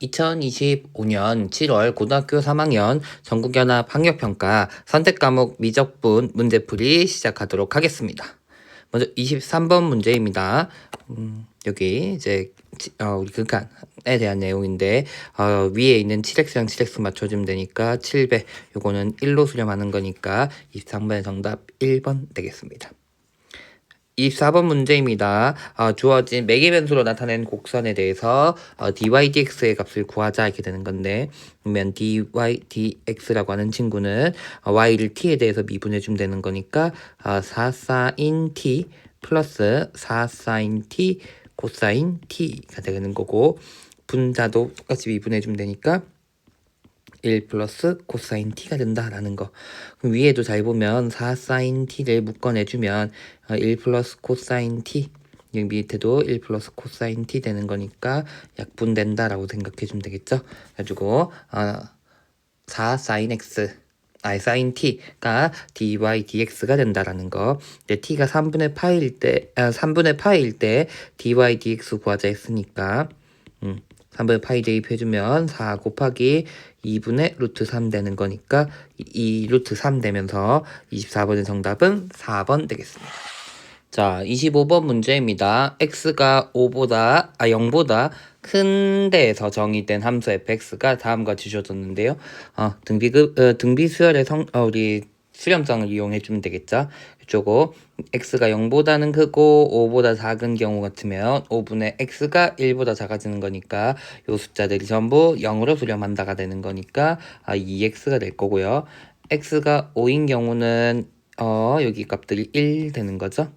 2025년 7월 고등학교 3학년 전국연합 학력평가 선택과목 미적분 문제풀이 시작하도록 하겠습니다. 먼저 23번 문제입니다. 여기 이제 우리 극한에 대한 내용인데 위에 있는 7x랑 7x 맞춰주면 되니까 7배 요거는 1로 수렴하는 거니까 23번의 정답 1번 되겠습니다. 24번 문제입니다. 주어진 매개 변수로 나타낸 곡선에 대해서 dy dx의 값을 구하자 이렇게 되는 건데, 그러면 dy dx라고 하는 친구는 y를 t에 대해서 미분해 주면 되는 거니까 4 sin t 플러스 4 sin t 코사인 t가 되는 거고, 분자도 똑같이 미분해 주면 되니까 1 플러스 코사인 t가 된다라는 거. 그럼 위에도 잘 보면 4 sin t를 묶어내주면 1 플러스 코사인 t, 여기 밑에도 1 플러스 코사인 t 되는 거니까 약분된다라고 생각해주면 되겠죠. 그래가지고 4 sin x sin t가 dy dx가 된다라는 거. 근데 t가 3분의 파일 때 3분의 파일 때 dy dx 구하자 했으니까 3분의 파이 대입해주면 4 곱하기 2분의 루트 3 되는 거니까 이 루트 3 되면서 24번의 정답은 4번 되겠습니다. 자, 25번 문제입니다. x가 0보다 큰 데에서 정의된 함수 fx가 다음과 주어졌는데요. 등비수열의 우리 수렴성을 이용해주면 되겠죠. 이쪽으로 x가 0보다는 크고 5보다 작은 경우 같으면 5분의 x가 1보다 작아지는 거니까 요 숫자들이 전부 0으로 수렴한다가 되는 거니까 2x가 될 거고요. x가 5인 경우는 여기 값들이 1 되는 거죠.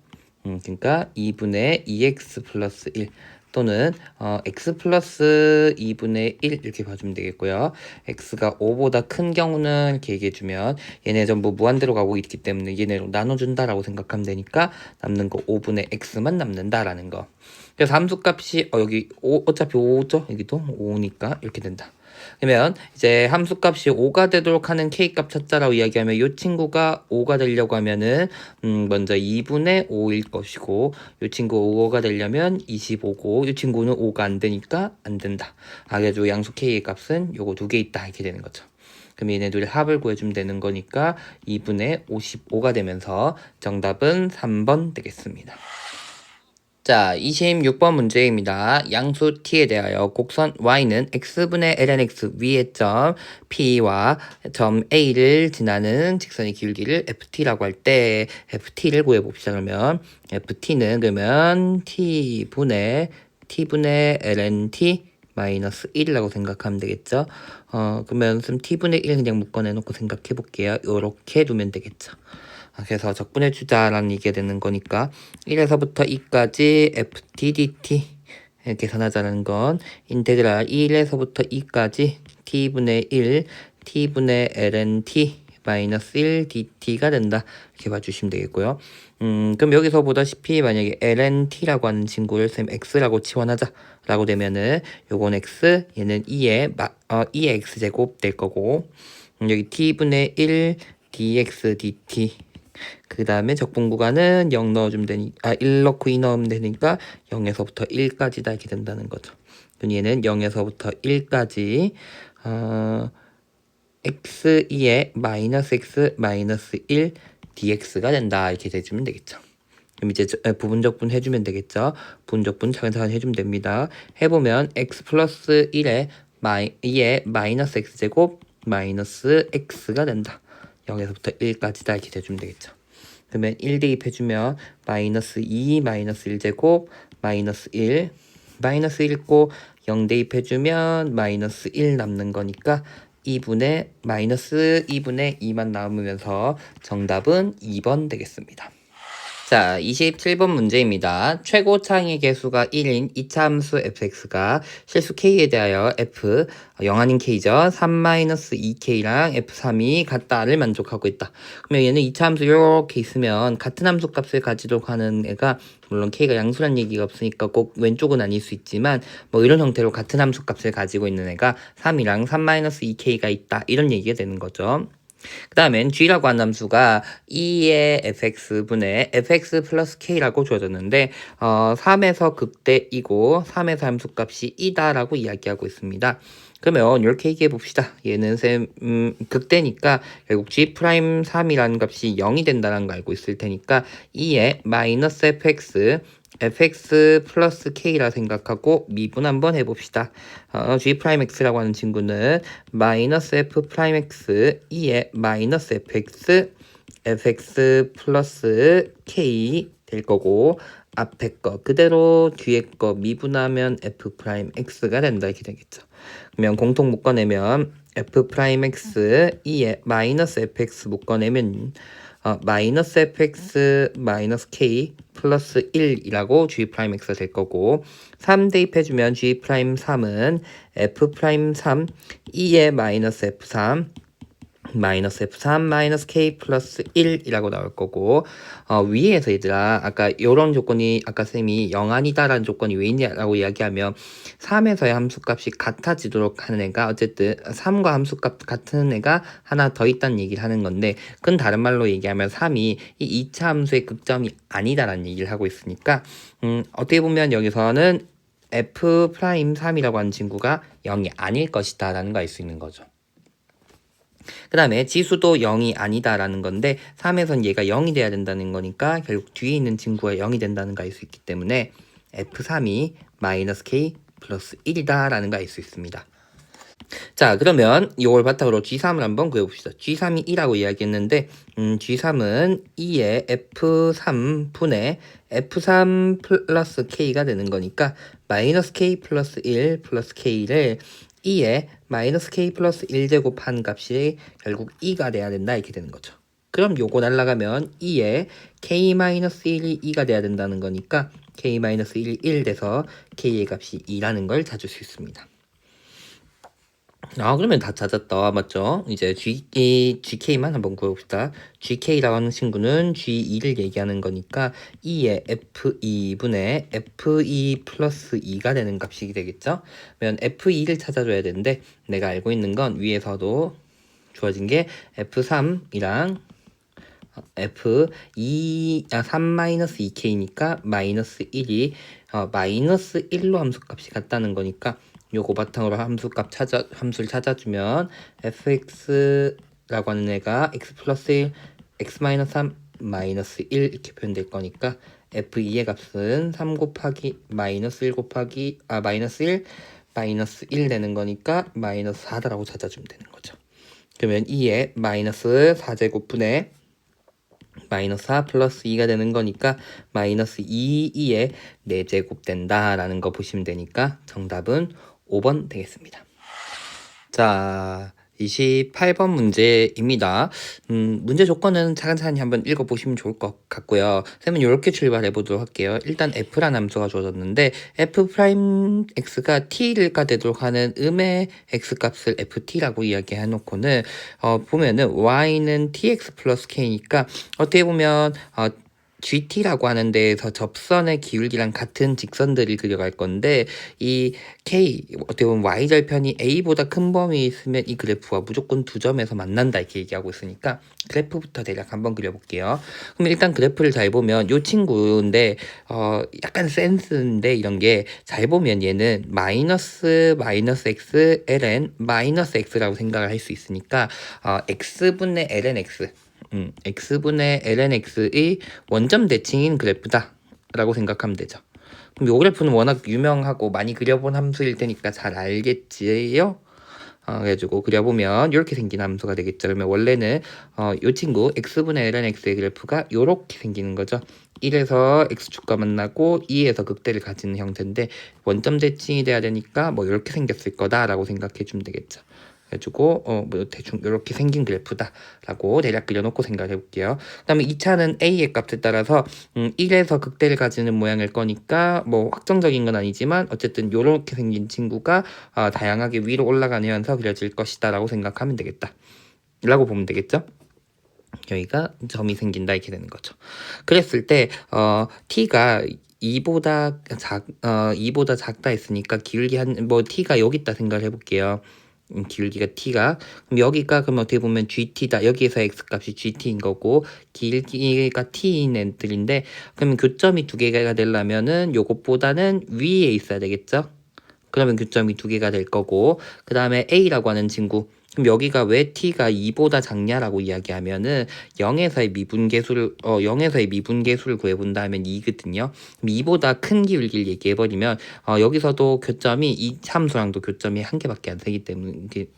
그러니까 2분의 2x 플러스 1 또는 x 플러스 2분의 1 이렇게 봐주면 되겠고요. x가 5보다 큰 경우는 이렇게 얘기해주면 얘네 전부 무한대로 가고 있기 때문에 얘네로 나눠준다라고 생각하면 되니까 남는 거 5분의 x만 남는다라는 거. 그래서 함수값이 여기 어차피 5죠? 여기도 5니까 이렇게 된다. 그러면 이제 함수값이 5가 되도록 하는 k값 찾자라고 이야기하면 이 친구가 5가 되려고 하면은 먼저 2분의 5일 것이고, 이 친구 5가 되려면 25고, 이 친구는 5가 안 되니까 안 된다. 그래가지고 양수 k의 값은 요거 두 개 있다 이렇게 되는 거죠. 그럼 얘네 둘의 합을 구해주면 되는 거니까 2분의 55가 되면서 정답은 3번 되겠습니다. 자, 26번 문제입니다. 양수 t에 대하여 곡선 y는 x분의 ln x 위의 점 p와 점 a를 지나는 직선의 기울기를 ft라고 할 때 ft를 구해봅시다. 그러면 ft는 그러면 t분의 ln t 마이너스 1이라고 생각하면 되겠죠. 그러면 t분의 1 그냥 묶어내놓고 생각해 볼게요. 요렇게 두면 되겠죠. 그래서 적분해주자라는 얘기가 되는 거니까 1에서부터 2까지 ft dt 계산하자는 건 인테그랄 1에서부터 2까지 t분의 1 t분의 ln t 마이너스 1 dt가 된다 이렇게 봐주시면 되겠고요. 그럼 여기서 보다시피 만약에 ln t라고 하는 친구를 x라고 치환하자 라고 되면은 요건 x, 얘는 2의 x제곱 될 거고, 여기 t분의 1 dx dt, 그 다음에 적분 구간은 0 넣어주면 되니까 1 넣고 2 넣으면 되니까 0에서부터 1까지다 이렇게 된다는 거죠. 그럼 얘는 0에서부터 1까지 x2의 마이너스 x 마이너스 1 dx가 된다 이렇게 해주면 되겠죠. 그럼 이제 부분적분 해주면 되겠죠. 부분적분 차근차근 해주면 됩니다. 해보면 x 플러스 1의 2의 마이너스 x제곱 마이너스 x가 된다. 0에서부터 1까지다 이렇게 해주면 되겠죠. 그러면 1 대입해주면 마이너스 2 마이너스 1제곱 마이너스 1 마이너스 1 있고 0 대입해주면 마이너스 1 남는 거니까 2분의 마이너스 2분의 2만 남으면서 정답은 2번 되겠습니다. 자, 27번 문제입니다. 최고 창의 개수가 1인 이차 함수 fx가 실수 k에 대하여 f, 0 아닌 k죠. 3-2k랑 f3이 같다를 만족하고 있다. 그러면 얘는 이차 함수 이렇게 있으면 같은 함수 값을 가지도록 하는 애가, 물론 k가 양수란 얘기가 없으니까 꼭 왼쪽은 아닐 수 있지만 뭐 이런 형태로 같은 함수 값을 가지고 있는 애가 3이랑 3-2k가 있다 이런 얘기가 되는 거죠. 그 다음엔 g라고 한 함수가 2의 fx분의 fx 플러스 k라고 주어졌는데 3에서 극대이고 3에서 함수값이 2다라고 이야기하고 있습니다. 그러면 이렇게 얘기해 봅시다. 얘는 극대니까 결국 g'3이라는 값이 0이 된다는 거 알고 있을 테니까 2의 마이너스 fx 플러스 k라 생각하고 미분 한번 해봅시다. g'x라고 하는 친구는 마이너스 f'x 2의 마이너스 fx 플러스 k 될 거고 앞에 거 그대로 뒤에 거 미분하면 f'x가 된다 이렇게 되겠죠. 그러면 공통 묶어내면 f'x 2의 마이너스 fx 묶어내면 마이너스 fx 마이너스 k 플러스 1이라고 g'x가 될 거고 3 대입해주면 g'3은 f'3 2의 마이너스 f3 마이너스 f3 마이너스 k 플러스 1이라고 나올 거고 위에서 얘들아 아까 요런 조건이 아까 쌤이 0 아니다라는 조건이 왜 있냐라고 이야기하면 3에서의 함수값이 같아지도록 하는 애가 어쨌든 3과 함수값 같은 애가 하나 더 있다는 얘기를 하는 건데 그건 다른 말로 얘기하면 3이 이 2차 함수의 극점이 아니다라는 얘기를 하고 있으니까 어떻게 보면 여기서는 f'3이라고 하는 친구가 0이 아닐 것이다 라는 거 알 수 있는 거죠. 그 다음에 지수도 0이 아니다라는 건데 3에선 얘가 0이 돼야 된다는 거니까 결국 뒤에 있는 친구가 0이 된다는 거 알 수 있기 때문에 f3이 마이너스 k 플러스 1이다 라는 거 알 수 있습니다. 자 그러면 이걸 바탕으로 G3을 한번 그려봅시다. G3이 2라고 이야기했는데 G3은 2의 F3분의 F3 플러스 K가 되는 거니까 마이너스 K 플러스 1 플러스 K를 2의 마이너스 K 플러스 1제곱 한 값이 결국 2가 돼야 된다 이렇게 되는 거죠. 그럼 요거 날라가면 2의 K 마이너스 1이 2가 돼야 된다는 거니까 K 마이너스 1이 1 돼서 K의 값이 2라는 걸 찾을 수 있습니다. 그러면 다 찾았다. 맞죠? 이제 GK만 한번 구해봅시다. GK라고 하는 친구는 G2를 얘기하는 거니까 2의 F2분의 F2 플러스 2가 되는 값이 되겠죠? 그러면 F2를 찾아줘야 되는데 내가 알고 있는 건 위에서도 주어진 게 F3이랑 F2, 3-2K니까 마이너스 1이 마이너스 1로 함수값이 같다는 거니까 요거 바탕으로 함수를 찾아주면 fx라고 하는 애가 x 플러스 1, x 마이너스 3, 마이너스 1 이렇게 표현될 거니까 f2의 값은 3 곱하기 마이너스 1 곱하기 마이너스 1 마이너스 1 되는 거니까 마이너스 4다라고 찾아주면 되는 거죠. 그러면 2의 마이너스 4제곱분의 마이너스 4 플러스 2가 되는 거니까 마이너스 2의 4제곱 된다라는 거 보시면 되니까 정답은 5번 되겠습니다. 자, 28번 문제입니다. 문제 조건은 차근차근히 한번 읽어보시면 좋을 것 같고요. 쌤은 이렇게 출발해 보도록 할게요. 일단 f라는 함수가 주어졌는데 f'x가 t가 되도록 하는 음의 x값을 ft라고 이야기해 놓고는 보면은 y는 tx 플러스 k니까 어떻게 보면 GT라고 하는 데에서 접선의 기울기랑 같은 직선들을 그려갈 건데 이 K 어떻게 보면 Y절편이 A보다 큰 범위에 있으면 이 그래프와 무조건 두 점에서 만난다 이렇게 얘기하고 있으니까 그래프부터 대략 한번 그려볼게요. 그럼 일단 그래프를 잘 보면 요 친구인데 약간 센스인데 이런 게 잘 보면 얘는 마이너스 x ln 마이너스 x라고 생각을 할 수 있으니까 x분의 ln x x분의 ln x의 원점 대칭인 그래프다 라고 생각하면 되죠. 그럼 요 그래프는 워낙 유명하고 많이 그려본 함수일 테니까 잘 알겠지요? 그래가지고 그려보면 이렇게 생긴 함수가 되겠죠. 그러면 원래는 요 친구 x분의 ln x의 그래프가 요렇게 생기는 거죠. 1에서 x축과 만나고 2에서 극대를 가지는 형태인데 원점 대칭이 돼야 되니까 뭐 이렇게 생겼을 거다라고 생각해 주면 되겠죠. 그래가지고 뭐 대충 이렇게 생긴 그래프다라고 대략 그려놓고 생각해 볼게요. 그다음에 2차는 a의 값에 따라서 1에서 극대를 가지는 모양일 거니까 뭐 확정적인 건 아니지만 어쨌든 이렇게 생긴 친구가 다양하게 위로 올라가면서 그려질 것이다라고 생각하면 되겠다. 라고 보면 되겠죠. 여기가 점이 생긴다 이렇게 되는 거죠. 그랬을 때 t가 2보다 작다 했으니까 기울기 뭐 t가 여기 있다 생각을 해볼게요. 길기가 t가. 그럼 여기가 그럼 어떻게 보면 gt다. 여기에서 x값이 gt인 거고 길기가 t인 애들인데 그러면 교점이 두 개가 되려면은 요것보다는 위에 있어야 되겠죠? 그러면 교점이 두 개가 될 거고 그 다음에 a라고 하는 친구 그럼 여기가 왜 t가 2보다 작냐라고 이야기하면은 0에서의 미분계수를 구해본다면 2거든요. 2보다 큰 기울기를 얘기해버리면 여기서도 교점이 이 함수랑도 교점이 한 개밖에 안 되기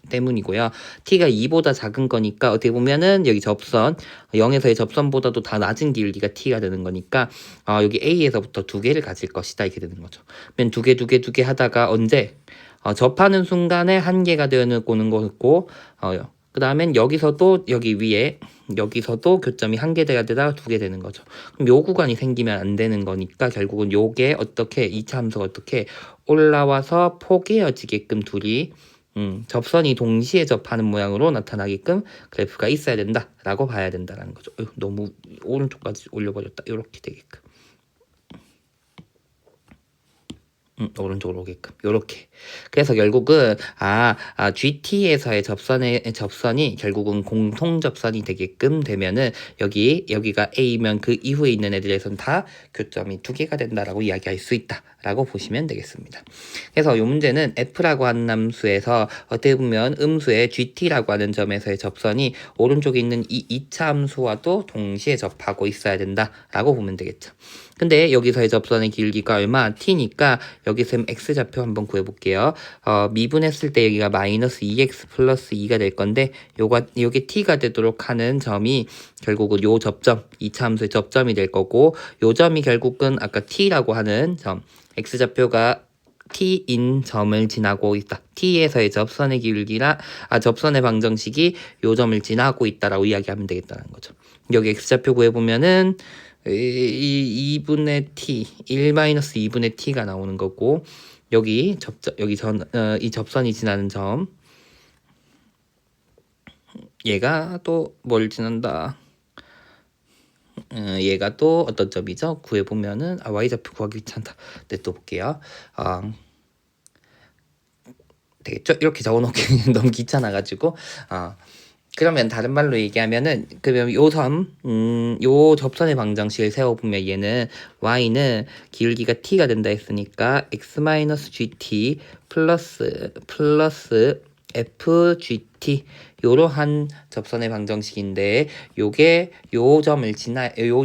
때문이고요. t가 2보다 작은 거니까 어떻게 보면은 여기 접선 0에서의 접선보다도 다 낮은 기울기가 t가 되는 거니까 여기 a에서부터 두 개를 가질 것이다 이렇게 되는 거죠. 그러면 두 개 하다가 언제 접하는 순간에 한 개가 되어오는 거고 그 다음엔 여기서도 여기 위에 여기서도 교점이 한 개 돼야 되다가 두 개 되는 거죠. 그럼 요 구간이 생기면 안 되는 거니까 결국은 요게 어떻게 2차 함수가 어떻게 올라와서 포개어지게끔 둘이 접선이 동시에 접하는 모양으로 나타나게끔 그래프가 있어야 된다라고 봐야 된다라는 거죠. 너무 오른쪽까지 올려버렸다. 이렇게 되게끔. 오른쪽으로 오게끔 요렇게. 그래서 결국은 GT에서의 접선이 결국은 공통 접선이 되게끔 되면은 여기가 A면 그 이후에 있는 애들에선 다 교점이 두 개가 된다라고 이야기할 수 있다라고 보시면 되겠습니다. 그래서 이 문제는 F라고 하는 함수에서 어떻게 보면 음수의 GT라고 하는 점에서의 접선이 오른쪽에 있는 이 2차 함수와도 동시에 접하고 있어야 된다라고 보면 되겠죠. 근데 여기서의 접선의 길기가 얼마? t니까 여기서 x좌표 한번 구해볼게요. 미분했을 때 여기가 마이너스 2x 플러스 2가 될 건데 요게 t가 되도록 하는 점이 결국은 요 접점 2차 함수의 접점이 될 거고 요 점이 결국은 아까 t라고 하는 점 x좌표가 t인 점을 지나고 있다. t에서의 접선의 기울기나 접선의 방정식이 요 점을 지나고 있다라고 이야기하면 되겠다는 거죠. 여기 x좌표 구해보면은 2분의 t, 1-2분의 t가 나오는 거고 여기 이 접선이 지나는 점 얘가 또 뭘 지난다. 얘가 또 어떤 점이죠? 구해보면은 y좌표 구하기 귀찮다. 네, 또 볼게요. 되겠죠? 이렇게 적어놓기 너무 귀찮아가지고 그러면 다른 말로 얘기하면은 그러면 요 접선의 방정식을 세워보면 얘는 y는 기울기가 t가 된다 했으니까 x-gt 플러스 fgt 요러한 접선의 방정식인데 요게 요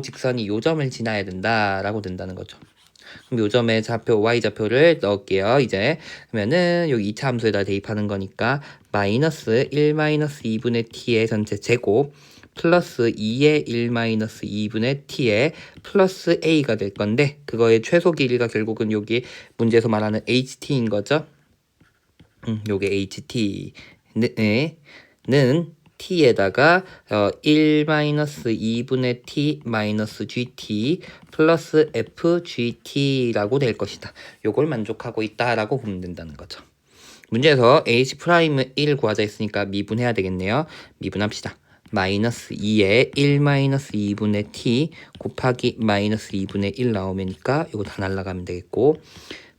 직선이 요 점을 지나야 된다라고 된다는 거죠. 그럼 요점의 좌표 y좌표를 넣을게요. 이제 그러면은 여기 2차 함수에다 대입하는 거니까 마이너스 1-2분의 t의 전체 제곱 플러스 2의 1-2분의 t의 플러스 a가 될 건데 그거의 최소 길이가 결국은 여기 문제에서 말하는 ht인 거죠. 요게 ht는 t에다가 1-2분의 t 마이너스 gt 플러스 fgt라고 될 것이다. 요걸 만족하고 있다라고 보면 된다는 거죠. 문제에서 h'을 1 구하자 했으니까 미분해야 되겠네요. 미분합시다. 마이너스 2에 1-2분의 t 곱하기 마이너스 2분의 1 나오면니까 이거 다 날라가면 되겠고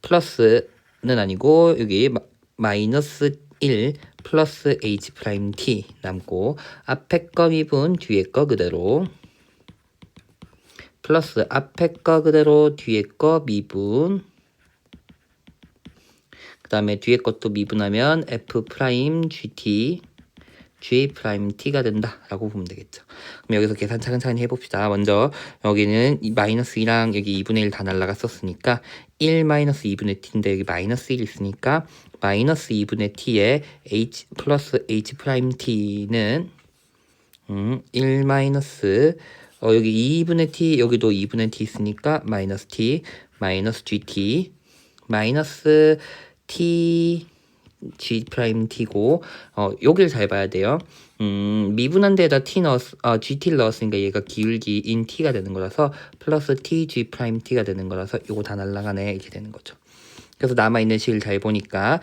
플러스는 아니고 여기 마이너스 1 플러스 h't 남고 앞에 거 미분 뒤에 거 그대로 플러스 앞에 거 그대로 뒤에 거 미분 그 다음에 뒤에 것도 미분하면 f'gt g't가 된다라고 보면 되겠죠. 그럼 여기서 계산 차근차근히 해봅시다. 먼저 여기는 이 마이너스 2랑 여기 2분의 1 다 날라갔었으니까 1-2분의 t인데 여기 마이너스 1 있으니까 마이너스 2분의 t에 h 플러스 h't는 1 마이너스 여기 2분의 t 여기도 2분의 t 있으니까 마이너스 t 마이너스 gt 마이너스 t g't고 여길 잘 봐야 돼요. 미분한 데에다 gt를 넣었으니까 얘가 기울기인 t가 되는 거라서 플러스 t g't가 되는 거라서 요거 다 날라가네 이렇게 되는 거죠. 그래서 남아있는 식을 잘 보니까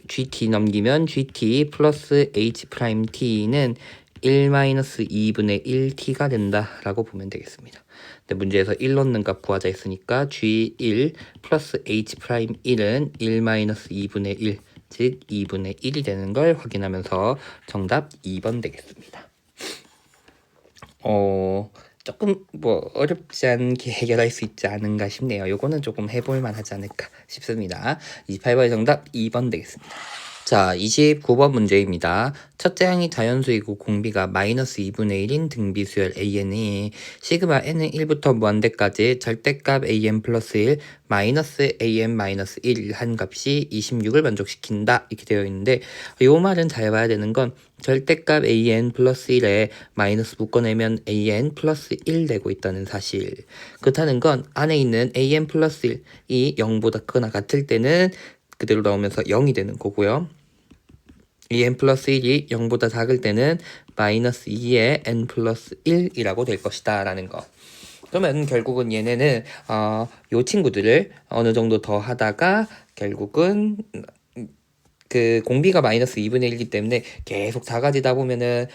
gt 넘기면 gt 플러스 h't는 1-2분의 1t가 된다라고 보면 되겠습니다. 근데 문제에서 1 넣는 값 구하자 했으니까 g1 플러스 h'1은 1-2분의 1 즉 2분의 1이 되는 걸 확인하면서 정답 2번 되겠습니다. 조금 뭐 어렵지 않게 해결할 수 있지 않은가 싶네요. 요거는 조금 해볼 만하지 않을까 싶습니다. 28번의 정답 2번 되겠습니다. 자, 29번 문제입니다. 첫째 항이 자연수이고 공비가 마이너스 2분의 1인 등비수열 AN이 시그마 n은 1부터 무한대까지 절대값 AN 플러스 1 마이너스 AN 마이너스 1 한 값이 26을 만족시킨다 이렇게 되어 있는데 요 말은 잘 봐야 되는 건 절대값 AN 플러스 1에 마이너스 묶어내면 AN 플러스 1 되고 있다는 사실. 그렇다는 건 안에 있는 AN 플러스 1이 0보다 크거나 같을 때는 그대로 나오면서 0이 되는 거고요. 이 n 플러스 1이 0보다 작을 때는 마이너스 2의 n 플러스 1이라고 될 것이다 라는 거. 그러면 결국은 얘네는 요 친구들을 어느 정도 더 하다가 결국은 그 공비가 마이너스 2분의 1이기 때문에 계속 작아지다 보면은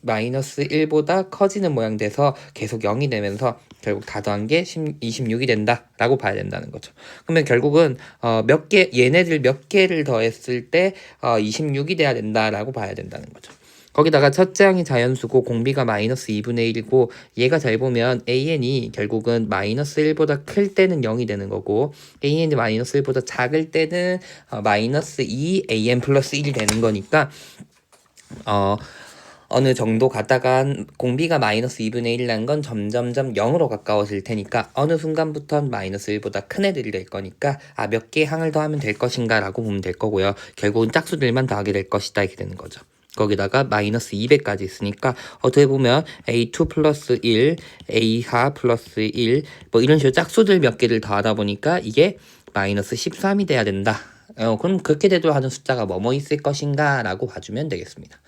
마이너스 1보다 커지는 모양 돼서 계속 0이 되면서 결국 다 더한 게 26이 된다라고 봐야 된다는 거죠. 그러면 결국은 얘네들 몇 개를 더했을 때 26이 돼야 된다라고 봐야 된다는 거죠. 거기다가 첫째 항이 자연수고 공비가 마이너스 2분의 1이고 얘가 잘 보면 AN이 결국은 마이너스 1보다 클 때는 0이 되는 거고 AN이 마이너스 1보다 작을 때는 마이너스 2 AN 플러스 1이 되는 거니까 어느 정도 가다가 공비가 마이너스 2분의 1이라는 건 점점점 0으로 가까워질 테니까 어느 순간부터는 마이너스 1보다 큰 애들이 될 거니까 몇 개의 항을 더하면 될 것인가 라고 보면 될 거고요. 결국은 짝수들만 더하게 될 것이다 이렇게 되는 거죠. 거기다가 마이너스 200까지 있으니까 어떻게 보면 A2 플러스 1, A4 플러스 1 뭐 이런 식으로 짝수들 몇 개를 더하다 보니까 이게 마이너스 13이 돼야 된다. 그럼 그렇게 돼도 하는 숫자가 뭐뭐 있을 것인가 라고 봐주면 되겠습니다.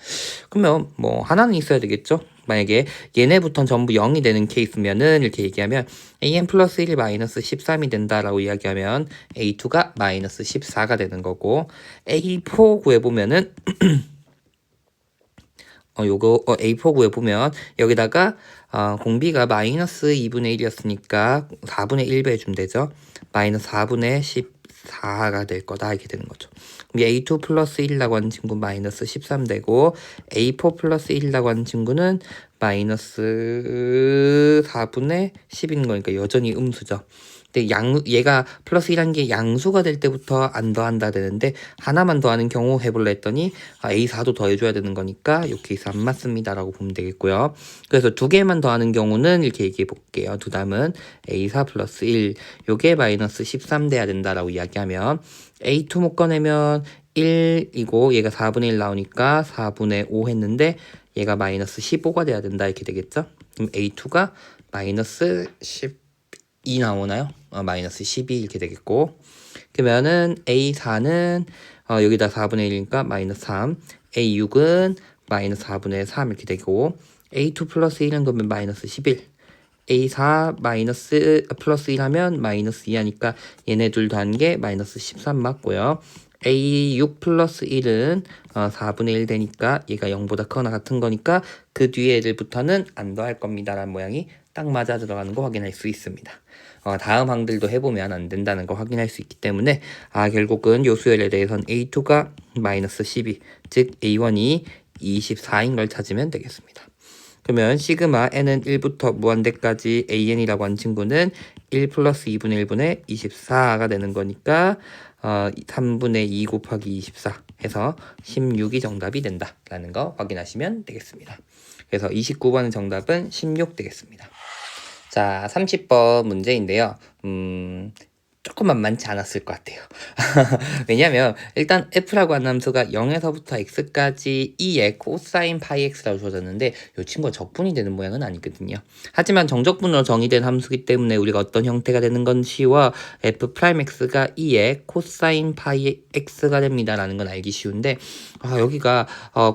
그러면 뭐 하나는 있어야 되겠죠. 만약에 얘네부터는 전부 0이 되는 케이스면은 이렇게 얘기하면 AN 플러스 1이 마이너스 13이 된다라고 이야기하면 A2가 마이너스 14가 되는 거고 A4 구해보면은 요거 A4 구해보면 여기다가 공비가 마이너스 2분의 1이었으니까 4분의 1 배해주면 되죠. 마이너스 4분의 14가 될 거다 이렇게 되는 거죠. A2 플러스 1이라고 하는 친구 마이너스 13 되고 A4 플러스 1이라고 하는 친구는 마이너스 4분의 10인 거니까 여전히 음수죠. 근데 얘가 플러스 1한 게 양수가 될 때부터 안 더한다 되는데 하나만 더하는 경우 해볼래 했더니 A4도 더해줘야 되는 거니까 이 케이스 안 맞습니다 라고 보면 되겠고요. 그래서 두 개만 더하는 경우는 이렇게 얘기해 볼게요. 두 담은 A4 플러스 1 요게 마이너스 13 돼야 된다라고 이야기하면 A2 묶어내면 1이고 얘가 4분의 1 나오니까 4분의 5 했는데 얘가 마이너스 15가 돼야 된다 이렇게 되겠죠. 그럼 A2가 마이너스 12 나오나요? 마이너스 12 이렇게 되겠고 그러면은 A4는 여기다 4분의 1이니까 마이너스 3 A6은 마이너스 4분의 3 이렇게 되고 A2 플러스 1은 그러면 마이너스 11 A4 마이너스 플러스 1 하면 마이너스 2 하니까 얘네 둘 더한 게 마이너스 13 맞고요. A6 플러스 1은 4분의 1 되니까 얘가 0보다 크거나 같은 거니까 그 뒤에 애들부터는 안 더할 겁니다 라는 모양이 딱 맞아 들어가는 거 확인할 수 있습니다. 다음 항들도 해보면 안 된다는 거 확인할 수 있기 때문에 결국은 요 수열에 대해서는 A2가 마이너스 12 즉 A1이 24인 걸 찾으면 되겠습니다. 그러면 시그마 n은 1부터 무한대까지 an이라고 한 친구는 1 플러스 2분의 1분의 24가 되는 거니까 3분의 2 곱하기 24 해서 16이 정답이 된다라는 거 확인하시면 되겠습니다. 그래서 29번의 정답은 16 되겠습니다. 자, 30번 문제인데요. 조금 만만치 않았을 것 같아요. 왜냐면 일단 f라고 하는 함수가 0에서부터 x까지 2의 코사인 파이 x라고 주어졌는데 이 친구가 적분이 되는 모양은 아니거든요. 하지만 정적분으로 정의된 함수기 때문에 우리가 어떤 형태가 되는 건 쉬워 f'x가 2의 코사인 파이 x가 됩니다 라는 건 알기 쉬운데 여기가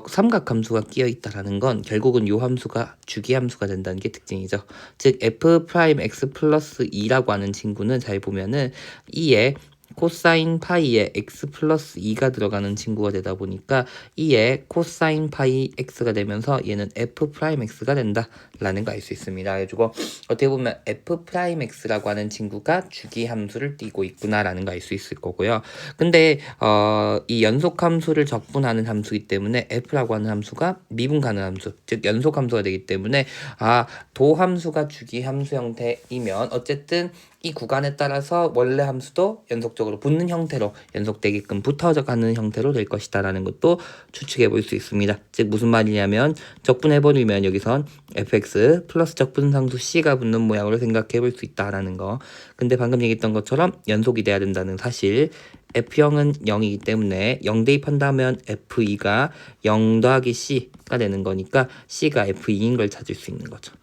삼각함수가 끼어있다라는 건 결국은 이 함수가 주기함수가 된다는 게 특징이죠. 즉 f'x 플러스 2라고 하는 친구는 잘 보면은 2의 코사인 파이에 x 플러스 2가 들어가는 친구가 되다 보니까 이에 코사인 파이 x가 되면서 얘는 f 프라임 x가 된다라는 거 알 수 있습니다. 그래가지고 어떻게 보면 f 프라임 x라고 하는 친구가 주기 함수를 띠고 있구나라는 거 알 수 있을 거고요. 근데 이 연속 함수를 적분하는 함수이기 때문에 f라고 하는 함수가 미분 가능 함수, 즉 연속 함수가 되기 때문에 도 함수가 주기 함수 형태이면 어쨌든 이 구간에 따라서 원래 함수도 연속적으로 붙는 형태로 연속되게끔 붙어져 가는 형태로 될 것이다 라는 것도 추측해 볼 수 있습니다. 즉 무슨 말이냐면 적분해 버리면 여기선 fx 플러스 적분상수 c가 붙는 모양으로 생각해 볼 수 있다라는 거. 근데 방금 얘기했던 것처럼 연속이 돼야 된다는 사실. F형은 0이기 때문에 0 대입한다면 F2가 0 더하기 C가 되는 거니까 C가 F2인 걸 찾을 수 있는 거죠.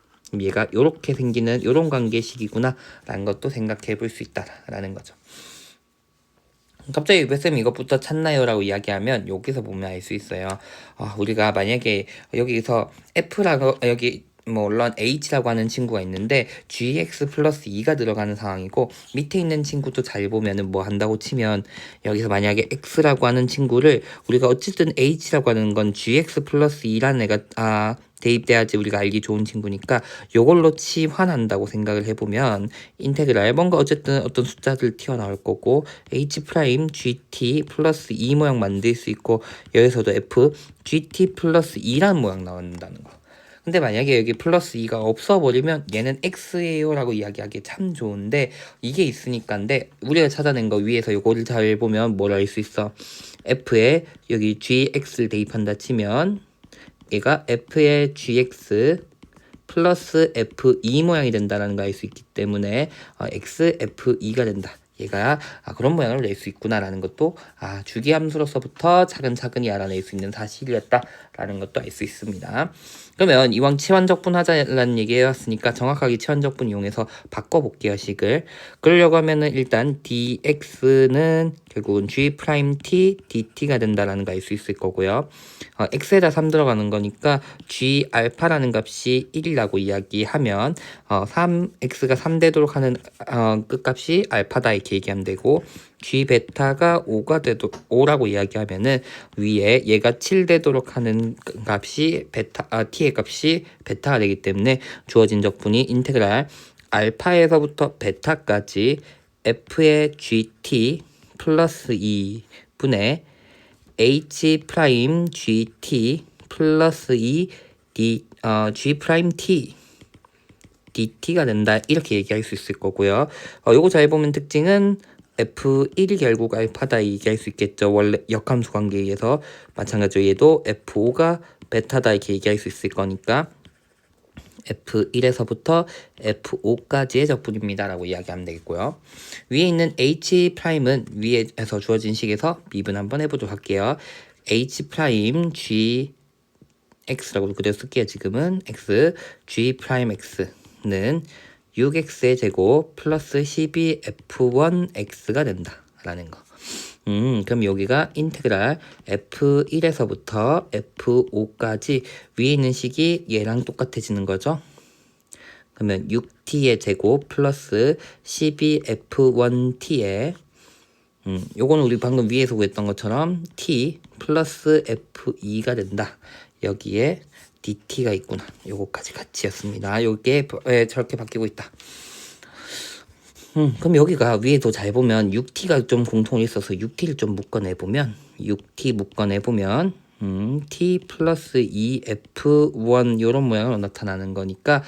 얘가 이렇게 생기는 이런 관계식이구나 라는 것도 생각해 볼 수 있다라는 거죠. 갑자기 왜 쌤 이것부터 찾나요? 라고 이야기하면 여기서 보면 알 수 있어요. 우리가 만약에 여기서 F라고 여기 물론 H라고 하는 친구가 있는데 GX 플러스 2가 들어가는 상황이고 밑에 있는 친구도 잘 보면은 뭐 한다고 치면 여기서 만약에 X라고 하는 친구를 우리가 어쨌든 H라고 하는 건 GX 플러스 2라는 애가 대입돼야지 우리가 알기 좋은 친구니까 요걸로 치환한다고 생각을 해보면 인테그랄 뭔가 어쨌든 어떤 숫자들 튀어나올 거고 H 프라임 GT 플러스 2 모양 만들 수 있고 여기서도 F GT 플러스 2라는 모양 나온다는 거. 근데 만약에 여기 플러스 2가 없어버리면 얘는 X예요 라고 이야기하기 참 좋은데 이게 있으니까인데 우리가 찾아낸 거 위에서 요거를 잘 보면 뭘 알 수 있어. F에 여기 GX를 대입한다 치면 얘가 F의 GX 플러스 F2 모양이 된다는 걸 알 수 있기 때문에 XF2가 된다. 얘가 그런 모양을 낼 수 있구나라는 것도 주기함수로서부터 차근차근히 알아낼 수 있는 사실이었다라는 것도 알 수 있습니다. 그러면 이왕 치환적분 하자라는 얘기 해왔으니까 정확하게 치환적분 이용해서 바꿔볼게요, 식을. 그러려고 하면은 일단 dx는 결국은 g't dt가 된다라는 거 알 수 있을 거고요. x에다 3 들어가는 거니까 g 알파라는 값이 1이라고 이야기하면 3x가 3 되도록 하는 끝값이 알파다 이렇게 얘기하면 되고 g 베타가 5라고 이야기하면은 위에 얘가 7 되도록 하는 값이 t의 값이 베타가 되기 때문에 주어진 적분이 인테그랄 알파에서부터 베타까지 f의 gt 플러스 2분의 h 프라임 gt 플러스 2 g 프라임 t dt가 된다 이렇게 얘기할 수 있을 거고요. 요거 잘 보면 특징은 F1이 결국 알파다 얘기할 수 있겠죠. 원래 역함수 관계에 의해서 마찬가지로 얘도 F5가 베타다 이렇게 얘기할 수 있을 거니까 F1에서부터 F5까지의 적분입니다 라고 이야기하면 되겠고요. 위에 있는 H'은 위에서 주어진 식에서 미분 한번 해보도록 할게요. H' G X라고 그대로 쓸게요. 지금은 X G' X는 6x의 제곱 플러스 12f1x가 된다라는 거. 그럼 여기가 인테그랄 f1에서부터 f5까지 위에 있는 식이 얘랑 똑같아지는 거죠. 그러면 6t의 제곱 플러스 12f1t의 요거는 우리 방금 위에서 구했던 것처럼 t 플러스 f2가 된다. 여기에 dt가 있구나. 요거까지 같이였습니다. 요게 저렇게 바뀌고 있다. 그럼 여기가 위에도 잘 보면 6t가 좀 공통이 있어서 6t를 좀 묶어내보면 6t 묶어내보면 t 플러스 2f1 요런 모양으로 나타나는 거니까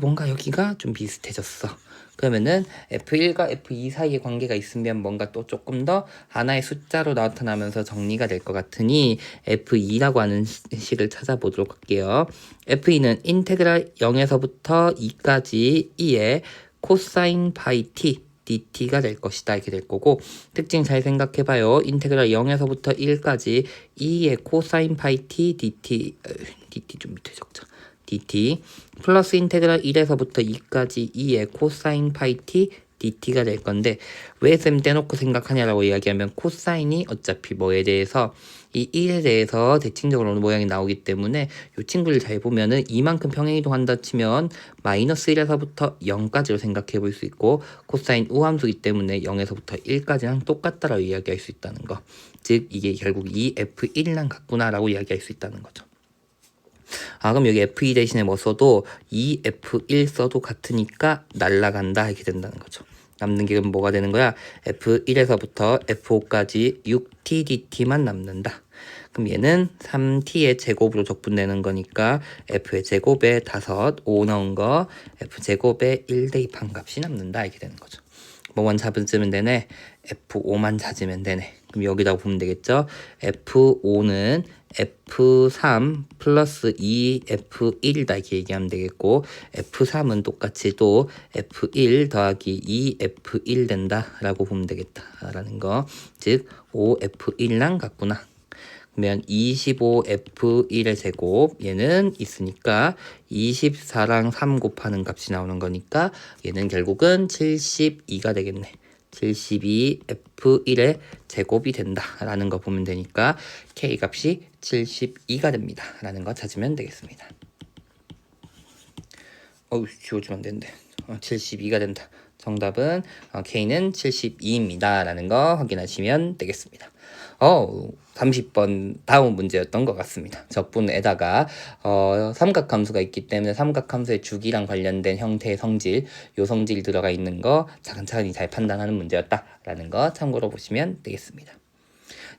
뭔가 여기가 좀 비슷해졌어. 그러면은 F1과 F2 사이에 관계가 있으면 뭔가 또 조금 더 하나의 숫자로 나타나면서 정리가 될 것 같으니 F2라고 하는 식을 찾아보도록 할게요. F2는 인테그랄 0에서부터 2까지 2의 코사인 파이 t dt가 될 것이다 이렇게 될 거고 특징 잘 생각해봐요. 인테그랄 0에서부터 1까지 2의 코사인 파이 t dt 좀 밑에 적자. dt 플러스 인테그랄 1에서부터 2까지 2의 코사인 파이 t dt가 될 건데 왜 쌤 떼놓고 생각하냐라고 이야기하면 코사인이 어차피 뭐에 대해서 이 1에 대해서 대칭적으로 모양이 나오기 때문에 이 친구를 잘 보면은 이만큼 평행이동한다 치면 마이너스 1에서부터 0까지로 생각해 볼 수 있고 코사인 우함수이기 때문에 0에서부터 1까지랑 똑같다라고 이야기할 수 있다는 거. 즉 이게 결국 이 F1이랑 같구나라고 이야기할 수 있다는 거죠. 그럼 여기 F2 대신에 뭐 써도 이 F1 써도 같으니까 날라간다 이렇게 된다는 거죠. 남는 게 그럼 뭐가 되는 거야? F1에서부터 F5까지 6t dt만 남는다. 그럼 얘는 3t의 제곱으로 적분되는 거니까 f의 제곱에 5, 5 넣은 거 f제곱에 1 대입한 값이 남는다 이렇게 되는 거죠. 뭐만 잡으면 되네? F5만 찾으면 되네. 그럼 여기다가 보면 되겠죠? F5는 F3 플러스 2F1이다 이렇게 얘기하면 되겠고 F3은 똑같이 또 F1 더하기 2F1 된다 라고 보면 되겠다라는 거. 즉 5F1랑 같구나. 그러면 25F1의 제곱 얘는 있으니까 24랑 3 곱하는 값이 나오는 거니까 얘는 결국은 72가 되겠네. 72F1의 제곱이 된다 라는 거 보면 되니까 K 값이 72가 됩니다 라는 거 찾으면 되겠습니다. 지워주면 안 되는데 72가 된다. 정답은 K는 72입니다 라는 거 확인하시면 되겠습니다. 30번 다음 문제였던 것 같습니다. 적분에다가 삼각함수가 있기 때문에 삼각함수의 주기랑 관련된 형태의 성질, 요 성질이 들어가 있는 거 차근차근히 잘 판단하는 문제였다라는 거 참고로 보시면 되겠습니다.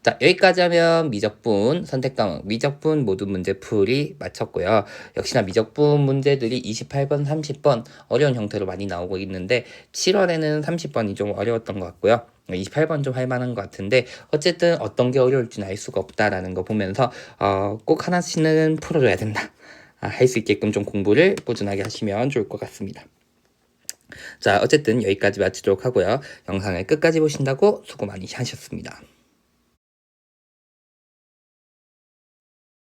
자, 여기까지 하면 미적분, 선택 과목, 미적분 모든 문제 풀이 마쳤고요. 역시나 미적분 문제들이 28번, 30번 어려운 형태로 많이 나오고 있는데 7월에는 30번이 좀 어려웠던 것 같고요. 28번 좀 할만한 것 같은데 어쨌든 어떤 게 어려울지는 알 수가 없다라는 거 보면서 꼭 하나씩은 풀어줘야 된다. 할 수 있게끔 좀 공부를 꾸준하게 하시면 좋을 것 같습니다. 자, 어쨌든 여기까지 마치도록 하고요. 영상을 끝까지 보신다고 수고 많이 하셨습니다.